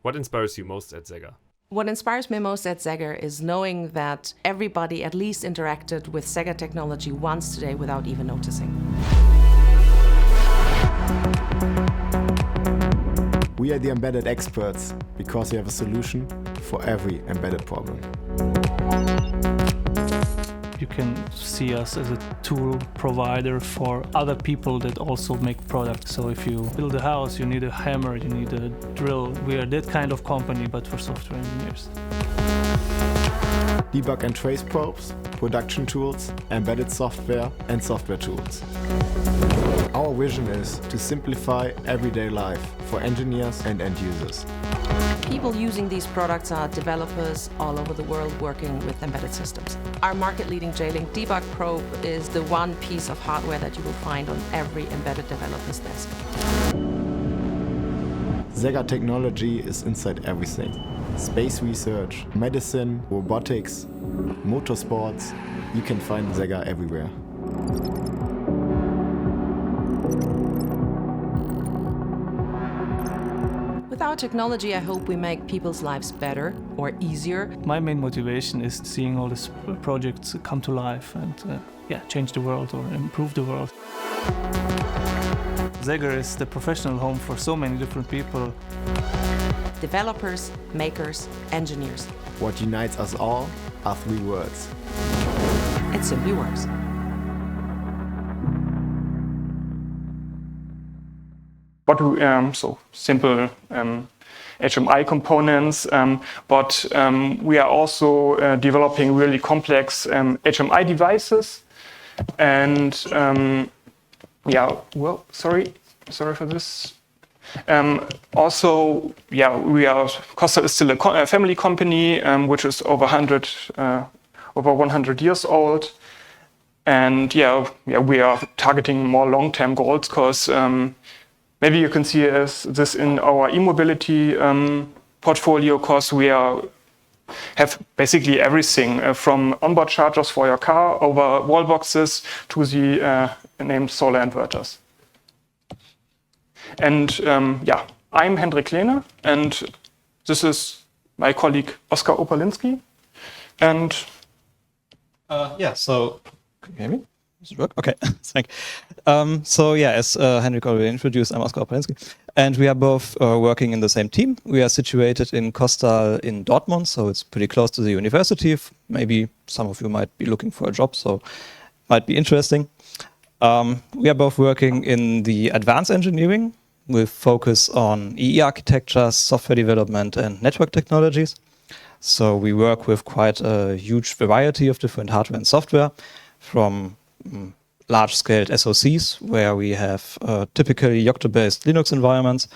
What inspires you most at Sega? What inspires me most at Sega is knowing that everybody at least interacted with Sega technology once today without even noticing. We are the embedded experts because we have a solution for every embedded problem. You can see us as a tool provider for other people that also make products. So if you build a house, you need a hammer, you need a drill. We are that kind of company, but for software engineers. Debug and trace probes, production tools, embedded software and software tools. Our vision is to simplify everyday life for engineers and end users. People using these products are developers all over the world working with embedded systems. Our market-leading J-Link debug probe is the one piece of hardware that you will find on every embedded developer's desk. Sega technology is inside everything. Space research, medicine, robotics, motorsports. You can find Sega everywhere. With our technology, I hope we make people's lives better or easier. My main motivation is seeing all these projects come to life and change the world or improve the world. Sega is the professional home for so many different people. Developers, makers, engineers. What unites us all are three words. It simply works. So simple HMI components, but we are also developing really complex HMI devices. And sorry for this. We are KOSTAL is still a family company, which is over 100 years old. And we are targeting more long-term goals because maybe you can see this in our e-mobility portfolio, because we have basically everything from onboard chargers for your car over wall boxes to the named solar inverters. And I'm Hendrik Kleene, and this is my colleague Oskar Opalinski. And so can you hear me? Does it work? Okay, thank you. As Hendrik already introduced, I'm Oskar Opalinski, and we are both working in the same team. We are situated in KOSTAL in Dortmund, so it's pretty close to the university. Maybe some of you might be looking for a job, so might be interesting. We are both working in the advanced engineering with focus on EE architectures, software development, and network technologies. So we work with quite a huge variety of different hardware and software, from large-scale SoCs, where we have typically YOCTO-based Linux environments.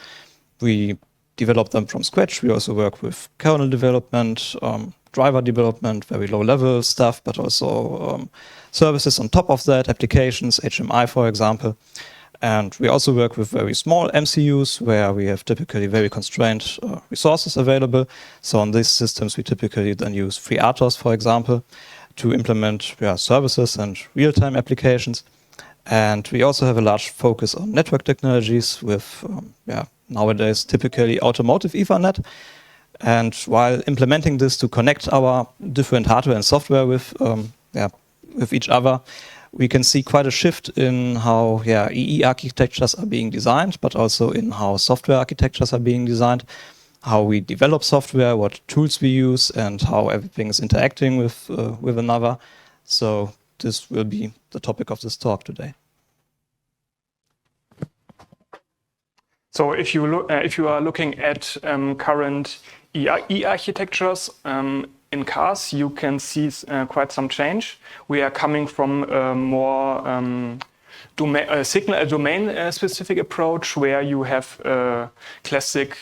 We develop them from scratch. We also work with kernel development, driver development, very low-level stuff, but also services on top of that, applications, HMI, for example. And we also work with very small MCUs, where we have typically very constrained resources available. So on these systems, we typically then use FreeRTOS, for example, to implement services and real-time applications. And we also have a large focus on network technologies with, nowadays, typically Automotive Ethernet. And while implementing this to connect our different hardware and software with each other, we can see quite a shift in how EE architectures are being designed, but also in how software architectures are being designed, how we develop software, what tools we use, and how everything is interacting with another. So this will be the topic of this talk today. So if you are looking at current EE architectures in cars, you can see quite some change. We are coming from a more domain-specific approach, where you have a classic,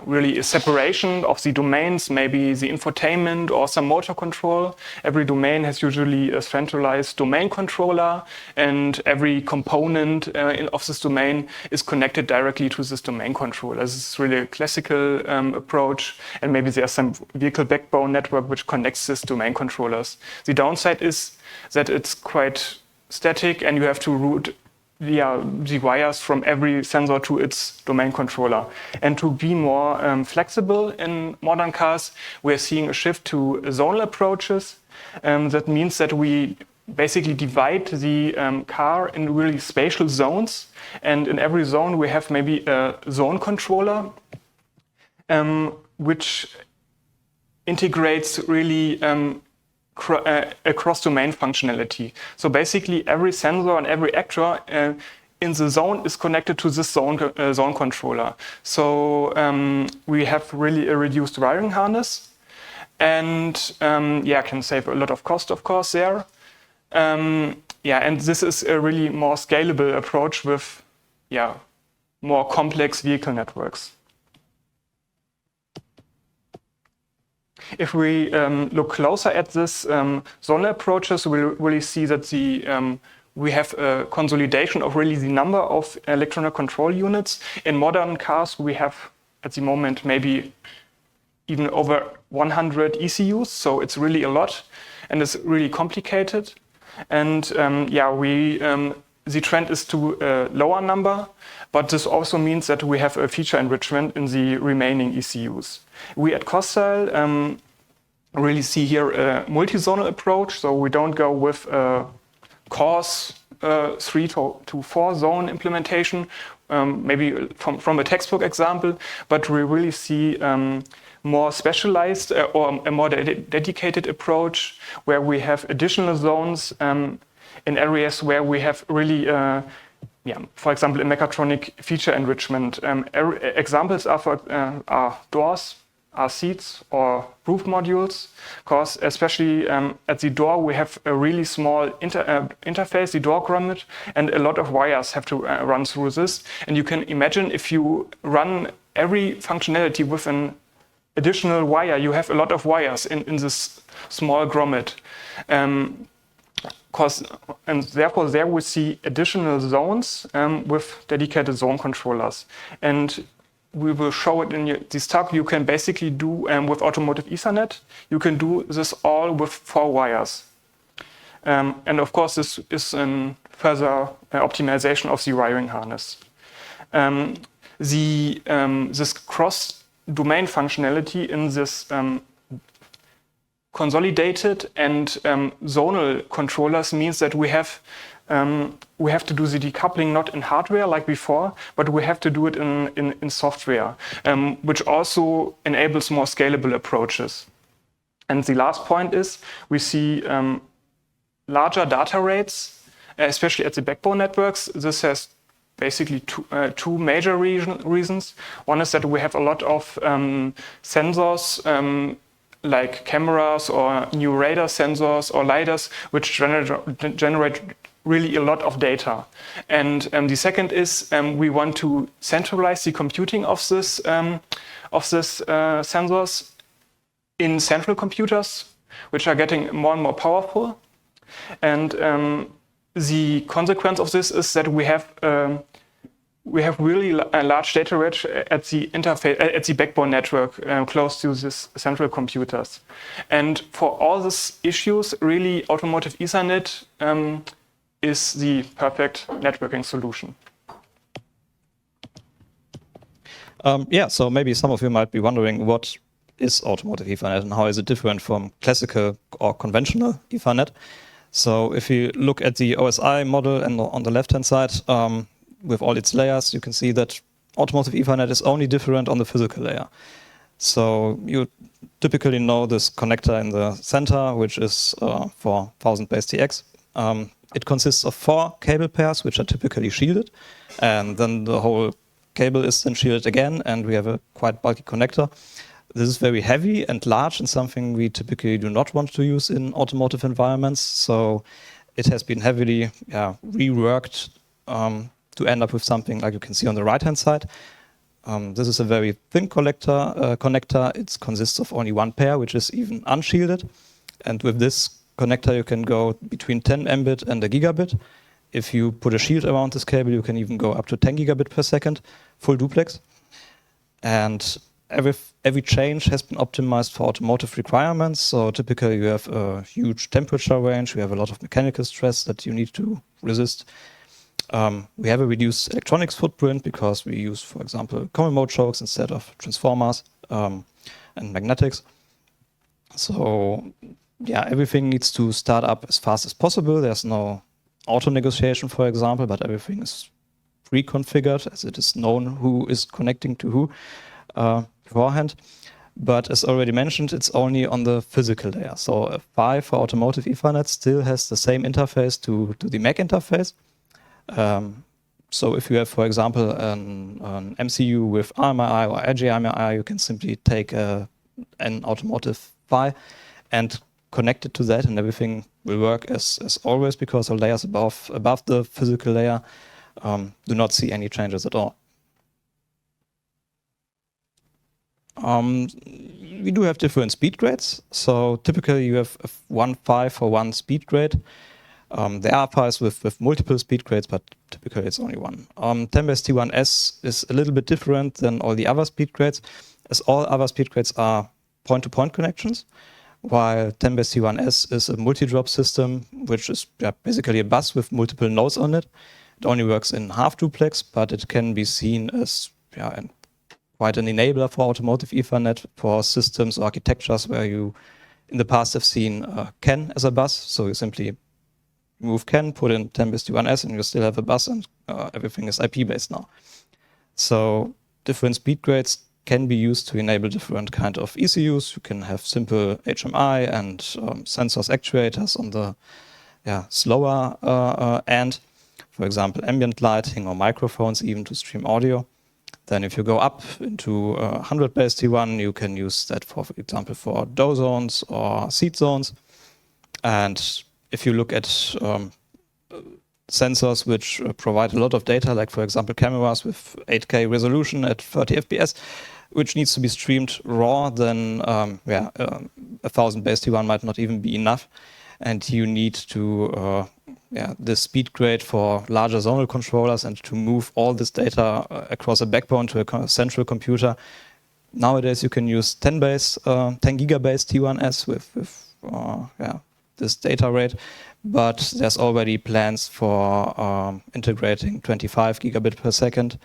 really a separation of the domains, maybe the infotainment or some motor control. Every domain has usually a centralized domain controller, and every component of this domain is connected directly to this domain controller. This is really a classical approach, and maybe there's some vehicle backbone network which connects these domain controllers. The downside is that it's quite static, and you have to route the wires from every sensor to its domain controller. And to be more flexible in modern cars, we're seeing a shift to zonal approaches. That means that we basically divide the car in really spatial zones. And in every zone, we have maybe a zone controller, which integrates really a cross-domain functionality. So basically, every sensor and every actor in the zone is connected to this zone controller. So we have really a reduced wiring harness, and can save a lot of cost, of course, there. And this is a really more scalable approach with more complex vehicle networks. If we look closer at this zonal approaches, we'll really see that we have a consolidation of really the number of electronic control units. In modern cars, we have at the moment maybe even over 100 ECUs, so it's really a lot, and it's really complicated. And the trend is to a lower number, but this also means that we have a feature enrichment in the remaining ECUs. We at KOSTAL really see here a multi-zonal approach, so we don't go with a coarse 3 to 4 zone implementation, maybe from a textbook example, but we really see more specialized or a more dedicated approach where we have additional zones in areas where we have really, for example, in mechatronic feature enrichment. Examples are doors, are seats, or roof modules, because especially at the door we have a really small interface, the door grommet, and a lot of wires have to run through this. And you can imagine if you run every functionality with an additional wire, you have a lot of wires in this small grommet. And therefore there we see additional zones with dedicated zone controllers. And we will show it in this talk. You can basically do with Automotive Ethernet, you can do this all with 4 wires. And of course this is a further optimization of the wiring harness. This cross-domain functionality in this consolidated and zonal controllers means that we have to do the decoupling not in hardware like before, but we have to do it in software, which also enables more scalable approaches. And the last point is we see larger data rates, especially at the backbone networks. This has basically two major reasons. One is that we have a lot of sensors, like cameras or new radar sensors or LiDARs, which generate really a lot of data. And the second is we want to centralize the computing of this sensors in central computers, which are getting more and more powerful. And the consequence of this is that we have really a large data rate at the interface, at the backbone network, close to these central computers. And for all these issues, really, Automotive Ethernet is the perfect networking solution. So maybe some of you might be wondering, what is Automotive Ethernet and how is it different from classical or conventional Ethernet? So if you look at the OSI model and on the left-hand side, with all its layers, you can see that Automotive Ethernet is only different on the physical layer. So you typically know this connector in the center, which is for 1000 base TX. It consists of 4 cable pairs, which are typically shielded. And then the whole cable is then shielded again, and we have a quite bulky connector. This is very heavy and large and something we typically do not want to use in automotive environments. So it has been heavily reworked to end up with something like you can see on the right-hand side. This is a very thin connector. It consists of only 1 pair, which is even unshielded. And with this connector, you can go between 10 Mbit and a gigabit. If you put a shield around this cable, you can even go up to 10 gigabit per second, full duplex. And every change has been optimized for automotive requirements. So typically you have a huge temperature range. You have a lot of mechanical stress that you need to resist. We have a reduced electronics footprint because we use, for example, common mode chokes instead of transformers and magnetics. So yeah, everything needs to start up as fast as possible. There's no auto negotiation, for example, but everything is pre-configured as it is known who is connecting to who beforehand. But as already mentioned, it's only on the physical layer. So a PHY for Automotive Ethernet still has the same interface to the MAC interface. So if you have, for example, an MCU with RMI or RGMI, you can simply take an Automotive PHY and connect it to that, and everything will work as always, because the layers above the physical layer do not see any changes at all. We do have different speed grades. So typically you have one PHY for one speed grade. There are PHYs with multiple speed grades, but typically it's only one. 10BASE-T1S is a little bit different than all the other speed grades, as all other speed grades are point-to-point connections, while 10BASE-T1S is a multi-drop system, which is basically a bus with multiple nodes on it. It only works in half duplex, but it can be seen as quite an enabler for Automotive Ethernet for systems or architectures where you in the past have seen CAN as a bus. So you simply remove CAN, put in 10BASE-T1S, and you still have a bus, and everything is IP-based now. So different speed grades can be used to enable different kind of ECUs. You can have simple HMI and sensors, actuators on the slower end. For example, ambient lighting or microphones even to stream audio. Then if you go up into 100BASE-T1, you can use that, for example, for DOE zones or seat zones. And if you look at sensors which provide a lot of data, like for example cameras with 8K resolution at 30 FPS, which needs to be streamed raw, then 1000BASE-T1 might not even be enough. And you need to the speed grade for larger zonal controllers and to move all this data across a backbone to a central computer. Nowadays you can use 10 GBASE-T1S with this data rate, but there's already plans for integrating 25 gigabit per second.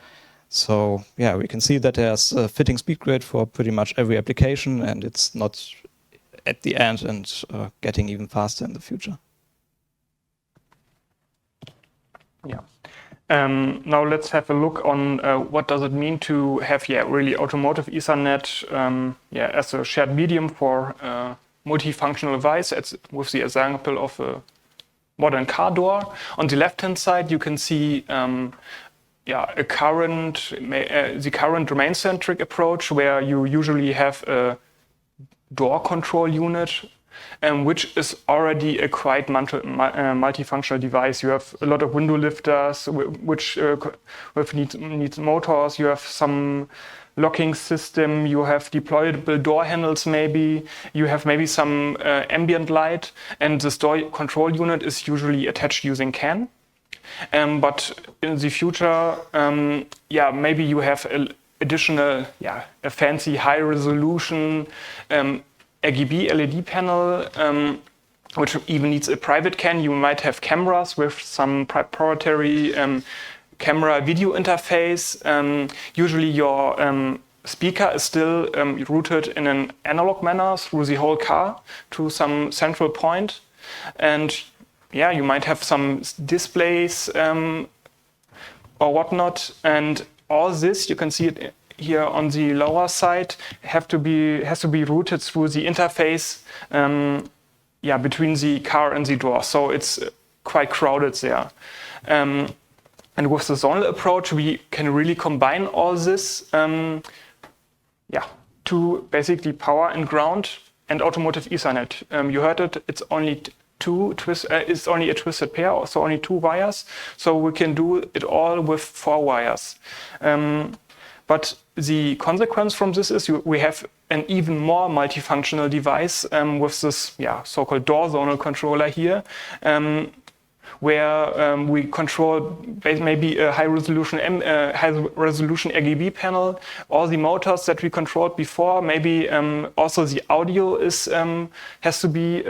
So yeah, we can see that there's a fitting speed grade for pretty much every application, and it's not at the end and getting even faster in the future. Yeah. Now let's have a look on what does it mean to have really Automotive Ethernet as a shared medium for multifunctional device, with the example of a modern car door. On the left-hand side, you can see the current domain-centric approach, where you usually have a door control unit, which is already a quite multifunctional device. You have a lot of window lifters, which needs motors. You have some locking system. You have deployable door handles. Maybe you have some ambient light, and this door control unit is usually attached using CAN. But in the future, maybe you have additional, a fancy high resolution RGB LED panel, which even needs a private CAN. You might have cameras with some proprietary camera video interface. Usually your speaker is still routed in an analog manner through the whole car to some central point. And you might have some displays or whatnot. And all this, you can see it here on the lower side, has to be routed through the interface between the car and the door. So it's quite crowded there. And with the zonal approach, we can really combine all this to basically power and ground and Automotive Ethernet. You heard it, it's only it's only a twisted pair, so only 2 wires. So we can do it all with 4 wires. But the consequence from this is we have an even more multifunctional device with this so-called door zonal controller here, where we control maybe a high-resolution RGB panel, all the motors that we controlled before. Maybe also the audio has to be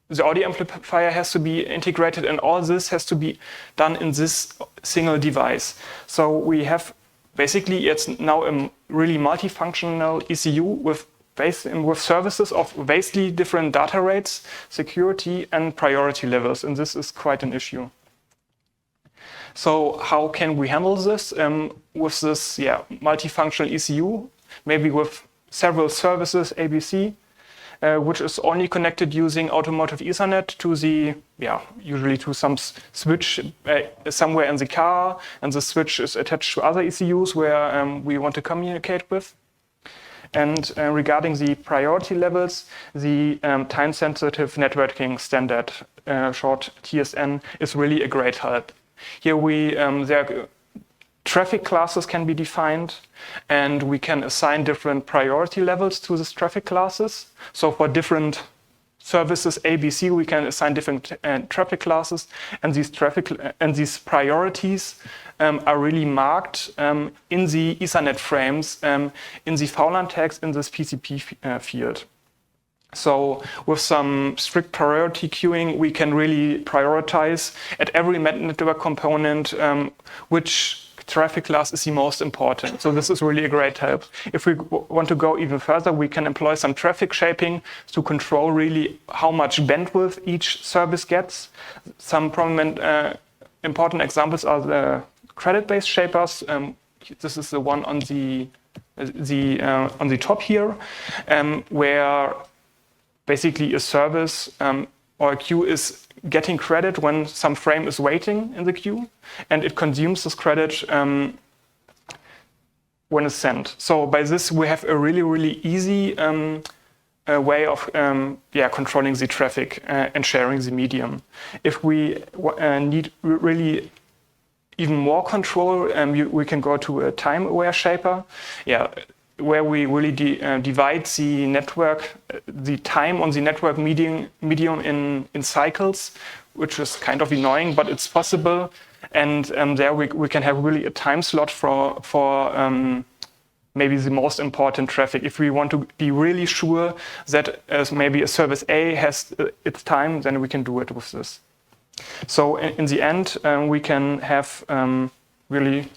the audio amplifier has to be integrated, and all this has to be done in this single device. So we have basically, it's now a really multifunctional ECU with services of vastly different data rates, security, and priority levels, and this is quite an issue. So how can we handle this with this multifunctional ECU, maybe with several services, ABC, which is only connected using Automotive Ethernet to the, usually to some switch somewhere in the car, and the switch is attached to other ECUs where we want to communicate with. And regarding the priority levels, the time-sensitive networking standard, short TSN, is really a great help. Here traffic classes can be defined, and we can assign different priority levels to these traffic classes. So for different services ABC, we can assign different traffic classes, and these priorities are really marked in the Ethernet frames, in the VLAN tags in this PCP field. So with some strict priority queuing, we can really prioritize at every network component which traffic class is the most important. So this is really a great help. If we want to go even further, we can employ some traffic shaping to control really how much bandwidth each service gets. Some prominent important examples are the credit-based shapers. This is the one on the top here, where basically a service or a queue is getting credit when some frame is waiting in the queue, and it consumes this credit when it's sent. So by this, we have a really, really easy way of controlling the traffic and sharing the medium. If we need really even more control, we can go to a time-aware shaper, where we really divide the network, the time on the network medium in cycles, which is kind of annoying, but it's possible. And there we can have really a time slot for maybe the most important traffic. If we want to be really sure that maybe a service A has its time, then we can do it with this. So in the end, we can have really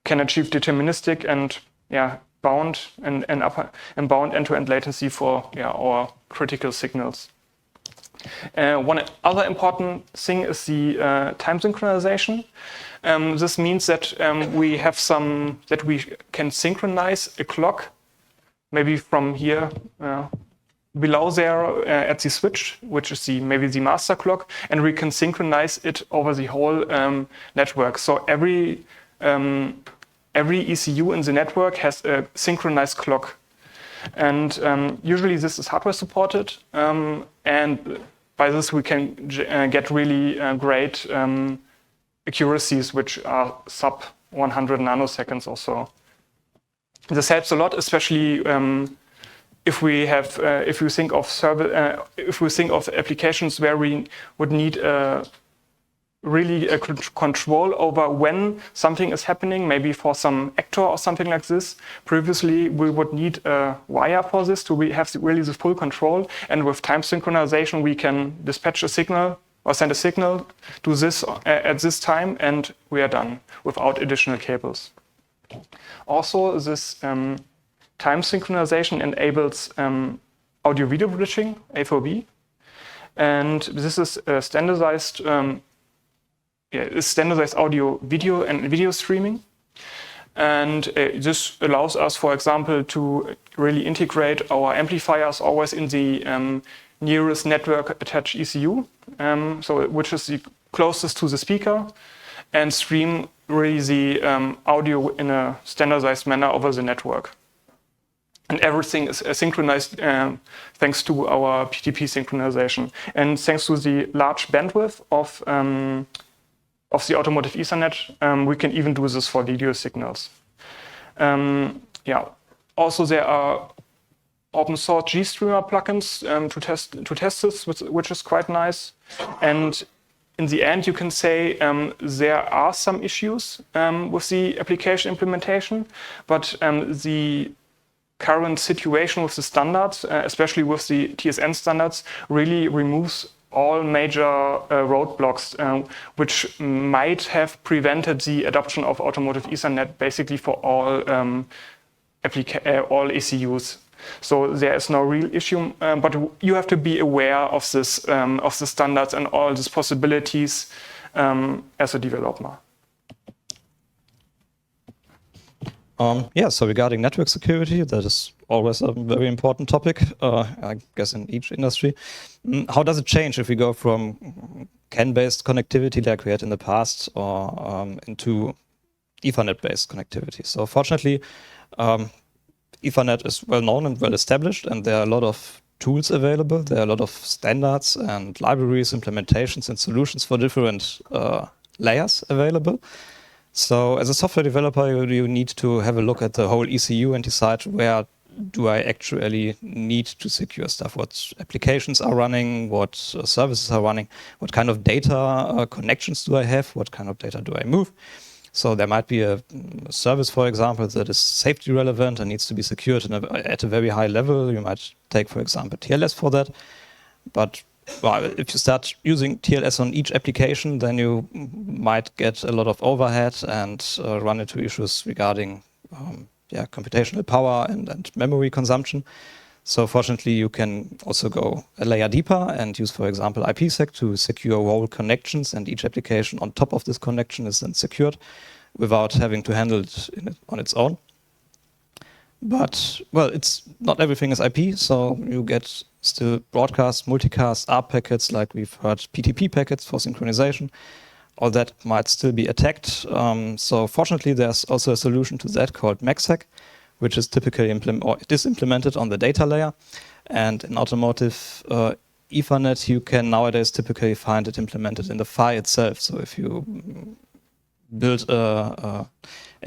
can achieve deterministic and bound and bound end-to-end latency for our critical signals. One other important thing is the time synchronization. This means that we can synchronize a clock, maybe from here below there at the switch, which is maybe the master clock, and we can synchronize it over the whole network. So every ECU in the network has a synchronized clock. And usually this is hardware supported. And by this we can get really great accuracies, which are sub 100 nanoseconds or so. This helps a lot, especially if we think of applications where we would need really a control over when something is happening, maybe for some actor or something like this. Previously, we would need a wire for this to have really the full control. And with time synchronization, we can dispatch a signal or send a signal to this at this time, and we are done without additional cables. Also, this time synchronization enables audio-video bridging, AVB. And this is a standardized standardized audio, video, and video streaming. And this allows us, for example, to really integrate our amplifiers always in the nearest network-attached ECU, which is the closest to the speaker, and stream really the audio in a standardized manner over the network. And everything is synchronized thanks to our PTP synchronization. And thanks to the large bandwidth of the Automotive Ethernet, we can even do this for video signals. Also, there are open source GStreamer plugins to test this, which is quite nice. And in the end, you can say there are some issues with the application implementation, but the current situation with the standards, especially with the TSN standards, really removes all major roadblocks which might have prevented the adoption of automotive Ethernet basically for all ECUs. So there is no real issue, but you have to be aware of this, of the standards and all these possibilities as a developer. Yeah, so regarding network security, that is always a very important topic, I guess in each industry. How does it change if we go from CAN-based connectivity like we had in the past or into Ethernet-based connectivity? So fortunately, Ethernet is well known and well established, and there are a lot of tools available. There are a lot of standards and libraries, implementations and solutions for different layers available. So as a software developer, you need to have a look at the whole ECU and decide where do I actually need to secure stuff, what applications are running, what services are running, what kind of data connections do I have, what kind of data do I move. So there might be a service, for example, that is safety relevant and needs to be secured at a very high level. You might take, for example, TLS for that. But well, if you start using TLS on each application, then you might get a lot of overhead and run into issues regarding computational power and memory consumption. So fortunately, you can also go a layer deeper and use, for example, IPsec to secure whole connections, and each application on top of this connection is then secured without having to handle it on its own. But, well, it's not everything is IP, so you get still broadcast, multicast, ARP packets, like we've heard, PTP packets for synchronization. All that might still be attacked. So fortunately, there's also a solution to that called MACsec, which is typically implemented on the data layer. And in automotive Ethernet, you can nowadays typically find it implemented in the PHY itself. So if you build an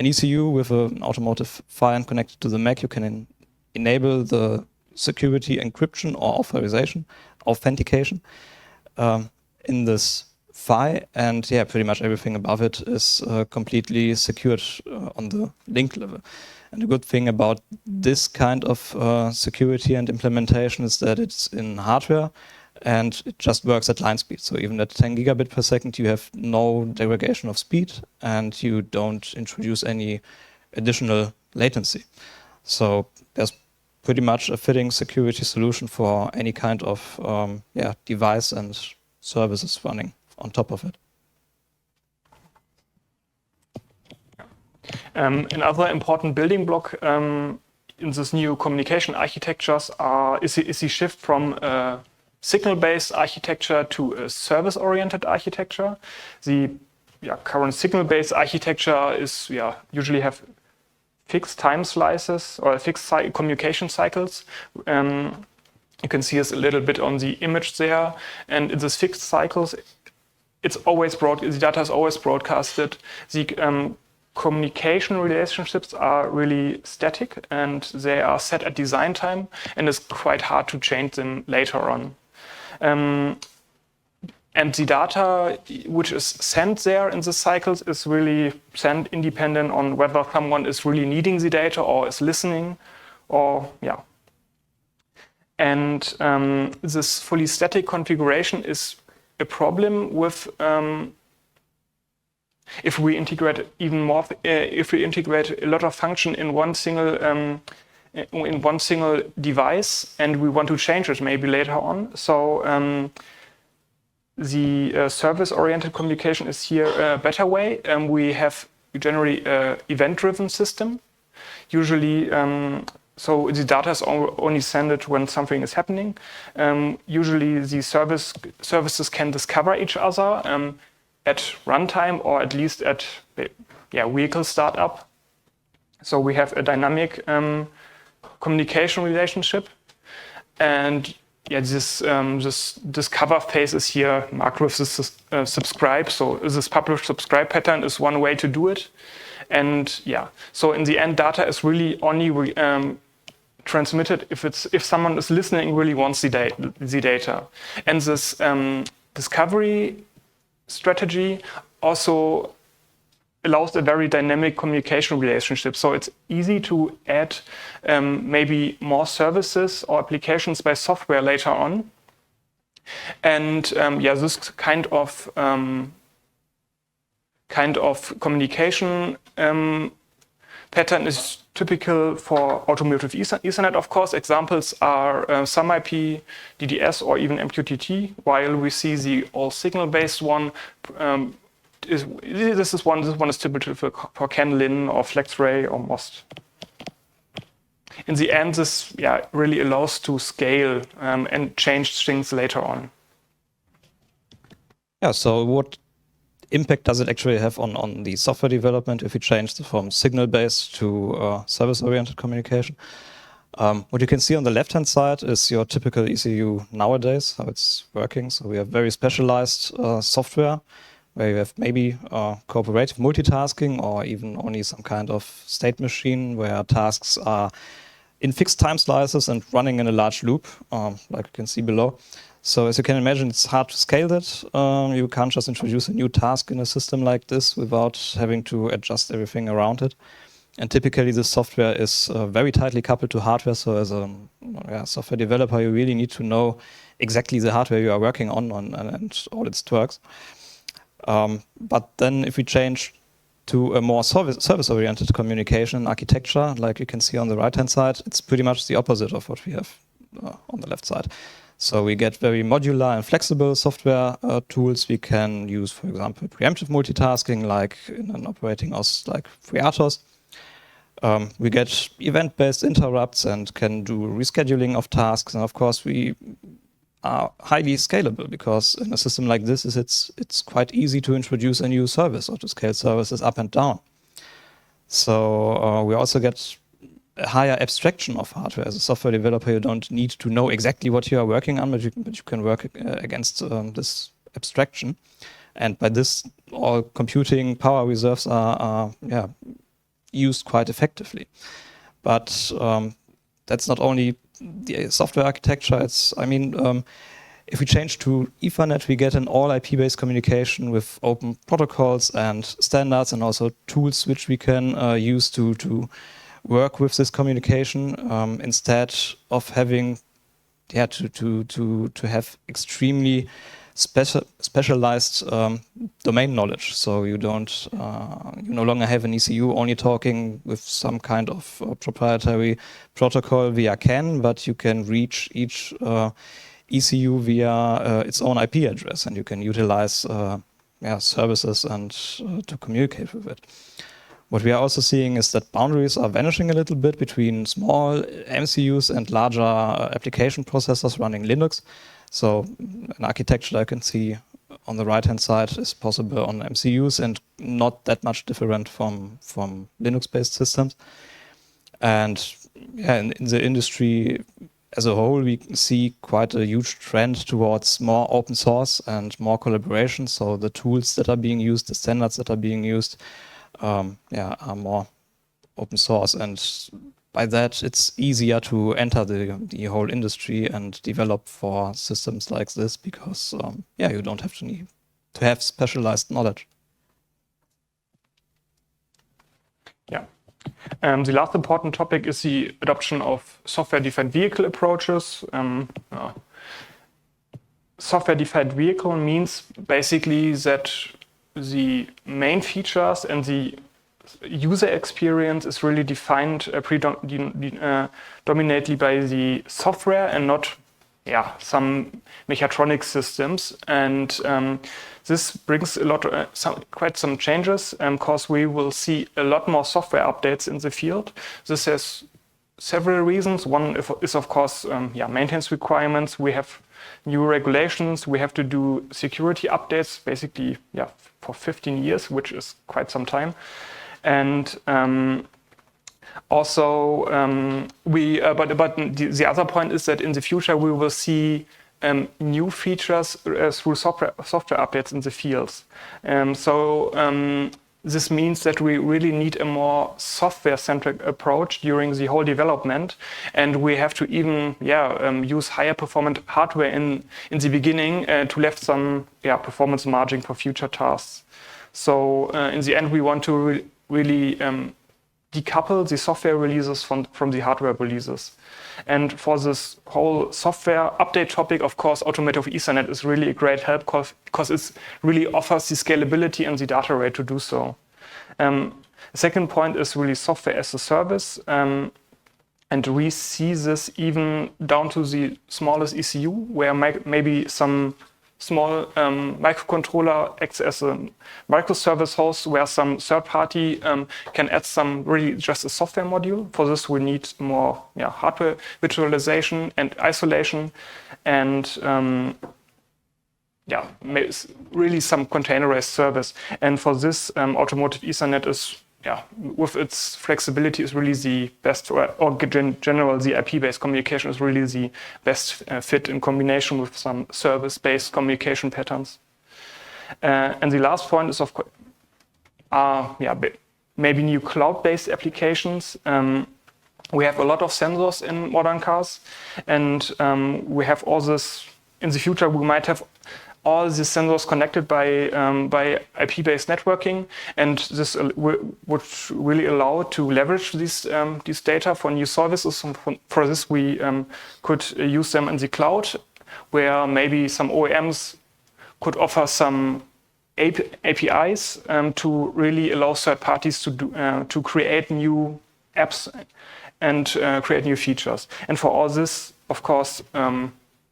ECU with an automotive PHY and connect it to the MAC, you can enable the security encryption or authentication in this PHY, and yeah, pretty much everything above it is completely secured on the link level. And the good thing about this kind of security and implementation is that it's in hardware and it just works at line speed. So even at 10 gigabit per second, you have no derogation of speed and you don't introduce any additional latency. So there's pretty much a fitting security solution for any kind of device and services running on top of it. Another important building block in this new communication architectures is the shift from signal-based architecture to a service-oriented architecture. The current signal-based architecture is usually have fixed time slices or fixed communication cycles. You can see this a little bit on the image there. And in these fixed cycles, the data is always broadcasted. The communication relationships are really static and they are set at design time, and it's quite hard to change them later on. And the data which is sent there in the cycles is really sent independent on whether someone is really needing the data or is listening, or And this fully static configuration is a problem with if we integrate even more. If we integrate a lot of function in one single device, and we want to change it maybe later on. So the service-oriented communication is here a better way. We have generally an event-driven system. Usually, so the data is only sent when something is happening. Usually, the services can discover each other at runtime, or at least at vehicle startup. So we have a dynamic communication relationship, and this discover phase is here marked with this subscribe. So this publish subscribe pattern is one way to do it, and so in the end, data is really only transmitted if someone is listening, really wants the data, and this discovery strategy also allows a very dynamic communication relationship. So it's easy to add maybe more services or applications by software later on. And this kind of communication pattern is typical for automotive Ethernet, of course. Examples are some IP, DDS, or even MQTT, while we see the all signal-based one. This one is typical for Kleene or FlexRay or MOST. In the end, this really allows to scale and change things later on. Yeah, so what impact does it actually have on the software development if we change from signal-based to service-oriented communication? What you can see on the left-hand side is your typical ECU nowadays, how it's working. So we have very specialized software where you have maybe cooperative multitasking or even only some kind of state machine where tasks are in fixed time slices and running in a large loop, like you can see below. So as you can imagine, it's hard to scale that. You can't just introduce a new task in a system like this without having to adjust everything around it. And typically this software is very tightly coupled to hardware. So as a software developer, you really need to know exactly the hardware you are working on and all its twerks. But then if we change to a more service-oriented communication architecture, like you can see on the right-hand side, it's pretty much the opposite of what we have on the left side. So we get very modular and flexible software tools. We can use, for example, preemptive multitasking, like in an operating OS like FreeRTOS. We get event-based interrupts and can do rescheduling of tasks. And of course, we are highly scalable because in a system like this, it's quite easy to introduce a new service or to scale services up and down. So we also get a higher abstraction of hardware. As a software developer, you don't need to know exactly what you are working on, but you can work against this abstraction. And by this, all computing power reserves are used quite effectively. But that's not only the software architecture. If we change to Ethernet, we get an all IP-based communication with open protocols and standards, and also tools which we can use to work with this communication instead of having to have extremely specialized domain knowledge. So you don't you no longer have an ECU only talking with some kind of proprietary protocol via CAN, but you can reach each ECU via its own IP address, and you can utilize services and to communicate with it. What we are also seeing is that boundaries are vanishing a little bit between small MCUs and larger application processors running Linux. So an architecture I can see on the right-hand side is possible on MCUs and not that much different from Linux-based systems. And in the industry as a whole, we see quite a huge trend towards more open source and more collaboration. So the tools that are being used, the standards that are being used, are more open source, and by that it's easier to enter the whole industry and develop for systems like this because you don't have to have specialized knowledge. Yeah. The last important topic is the adoption of software-defined vehicle approaches. Software-defined vehicle means basically that the main features and the user experience is really defined predominantly by the software and not some mechatronic systems. And this brings quite some changes because we will see a lot more software updates in the field. This has several reasons. One is of course maintenance requirements. We have new regulations. We have to do security updates basically for 15 years, which is quite some time. And also the other point is that in the future we will see new features through software updates in the fields. This means that we really need a more software-centric approach during the whole development, and we have to even use higher performant hardware in the beginning to left some performance margin for future tasks. So in the end, we want to really decouple the software releases from the hardware releases. And for this whole software update topic, of course, Automotive Ethernet is really a great help because it really offers the scalability and the data rate to do so. The second point is really software as a service. And we see this even down to the smallest ECU, where maybe some small microcontroller acts as a microservice host where some third party can add some really just a software module. For this, we need more hardware virtualization and isolation and really some containerized service. And for this, Automotive Ethernet is with its flexibility is really the best, or general, the IP-based communication is really the best fit in combination with some service-based communication patterns. And the last point is, of course, maybe new cloud-based applications. We have a lot of sensors in modern cars, and we have all this. In the future, we might have all these sensors connected by IP-based networking, and this would really allow to leverage these data for new services. For this, we could use them in the cloud, where maybe some OEMs could offer some APIs to really allow third parties to create new apps and create new features. And for all this, of course,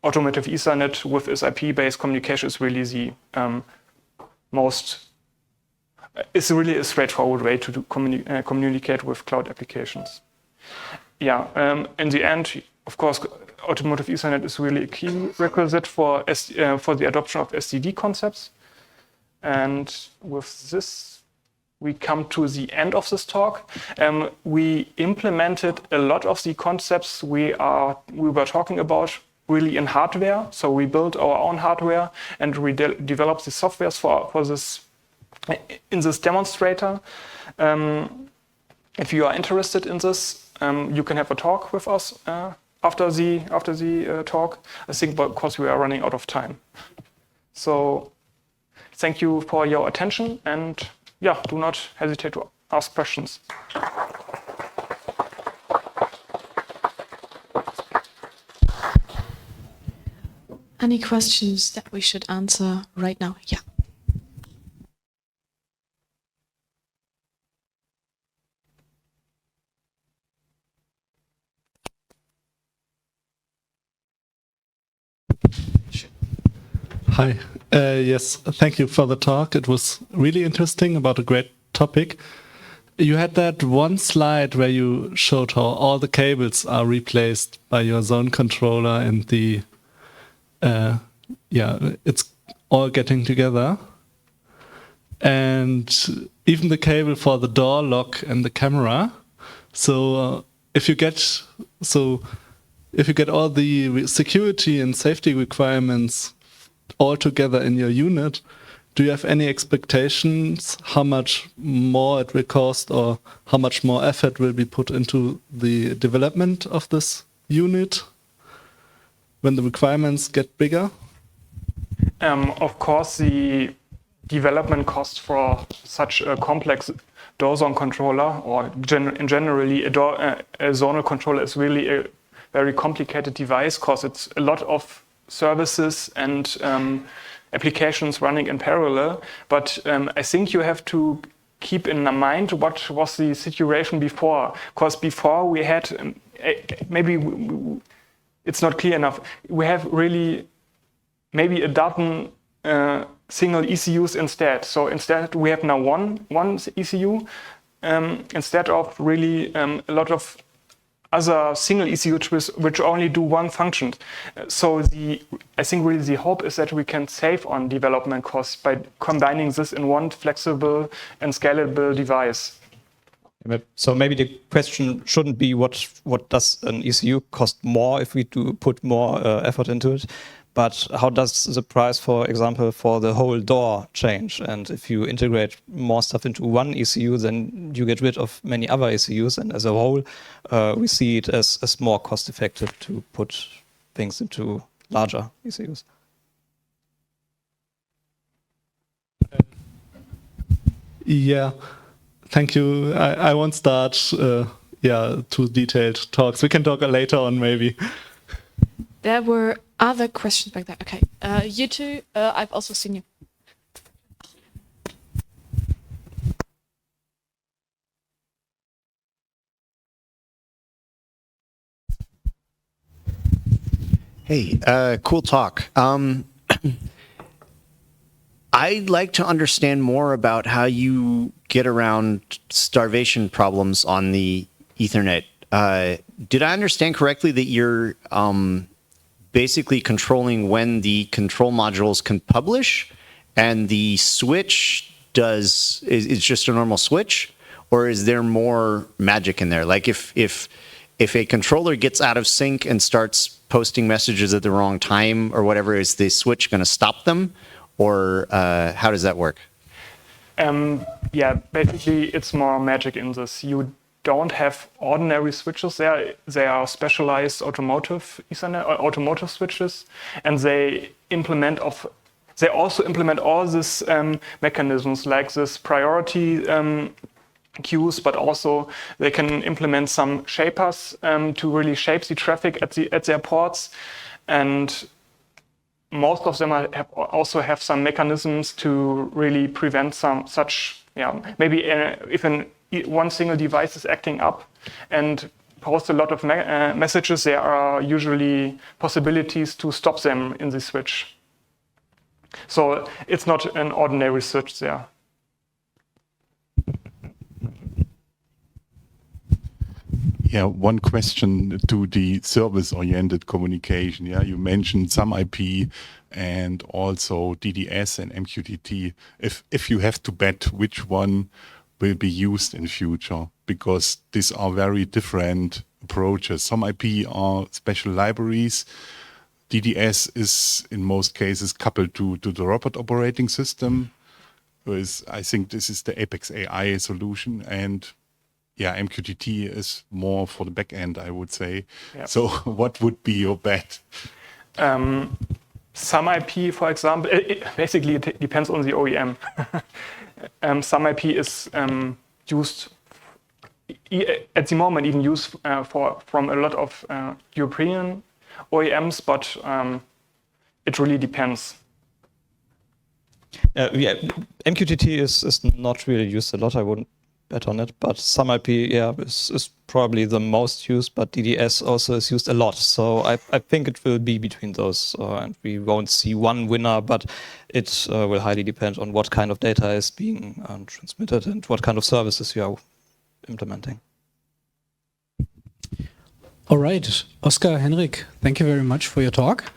Automotive Ethernet with its IP-based communication is really the it's really a straightforward way to communicate with cloud applications. In the end, of course, Automotive Ethernet is really a key requisite for the adoption of SDD concepts. And with this, we come to the end of this talk. We implemented a lot of the concepts we were talking about really in hardware. So we built our own hardware and we developed the softwares for this in this demonstrator. If you are interested in this, you can have a talk with us after the talk. I think, but of course, we are running out of time. So thank you for your attention, and do not hesitate to ask questions. Any questions that we should answer right now? Yeah. Hi. Yes, thank you for the talk. It was really interesting about a great topic. You had that one slide where you showed how all the cables are replaced by your zone controller and the it's all getting together. And even the cable for the door lock and the camera. So if you get all the security and safety requirements all together in your unit, do you have any expectations how much more it will cost or how much more effort will be put into the development of this unit when the requirements get bigger? Of course, the development cost for such a complex door zone controller, or generally a zonal controller, is really a very complicated device because it's a lot of services and applications running in parallel. But I think you have to keep in mind what was the situation before, because before we had it's not clear enough. We have really maybe a dozen single ECUs instead. So instead we have now one ECU instead of really a lot of other single ECUs which only do one function. So I think really the hope is that we can save on development costs by combining this in one flexible and scalable device. So maybe the question shouldn't be what does an ECU cost more if we do put more effort into it, but how does the price, for example, for the whole door change? And if you integrate more stuff into one ECU, then you get rid of many other ECUs, and as a whole, we see it as more cost effective to put things into larger ECUs. Yeah, thank you. I won't start too detailed talks. We can talk later on maybe. There were other questions back there. Okay, you two, I've also seen you. Hey, cool talk. I'd like to understand more about how you get around starvation problems on the Ethernet. Did I understand correctly that you're basically controlling when the control modules can publish, and the switch is just a normal switch, or is there more magic in there? Like if a controller gets out of sync and starts posting messages at the wrong time or whatever, is the switch going to stop them, or how does that work? Yeah, basically it's more magic in this. You don't have ordinary switches there. They are specialized automotive Ethernet, automotive switches, and they also implement all these mechanisms like this priority queues, but also they can implement some shapers to really shape the traffic at their ports, and most of them also have some mechanisms to really prevent some such, maybe if one single device is acting up and post a lot of messages, there are usually possibilities to stop them in the switch. So it's not an ordinary switch there. Yeah, one question to the service-oriented communication. Yeah, you mentioned some IP and also DDS and MQTT. If you have to bet which one will be used in future, because these are very different approaches. Some IP are special libraries. DDS is in most cases coupled to the robot operating system. I think this is the Apex AI solution, and yeah, MQTT is more for the back end, I would say. Yep. So what would be your bet? Some IP, for example, basically it depends on the OEM. Some IP is used at the moment, even used from a lot of European OEMs, but it really depends. Yeah, MQTT is not really used a lot. I wouldn't bet on it, but some IP, is probably the most used, but DDS also is used a lot. So I think it will be between those, and we won't see one winner, but it will highly depend on what kind of data is being transmitted and what kind of services you are implementing. All right, Oskar, Hendrik, thank you very much for your talk.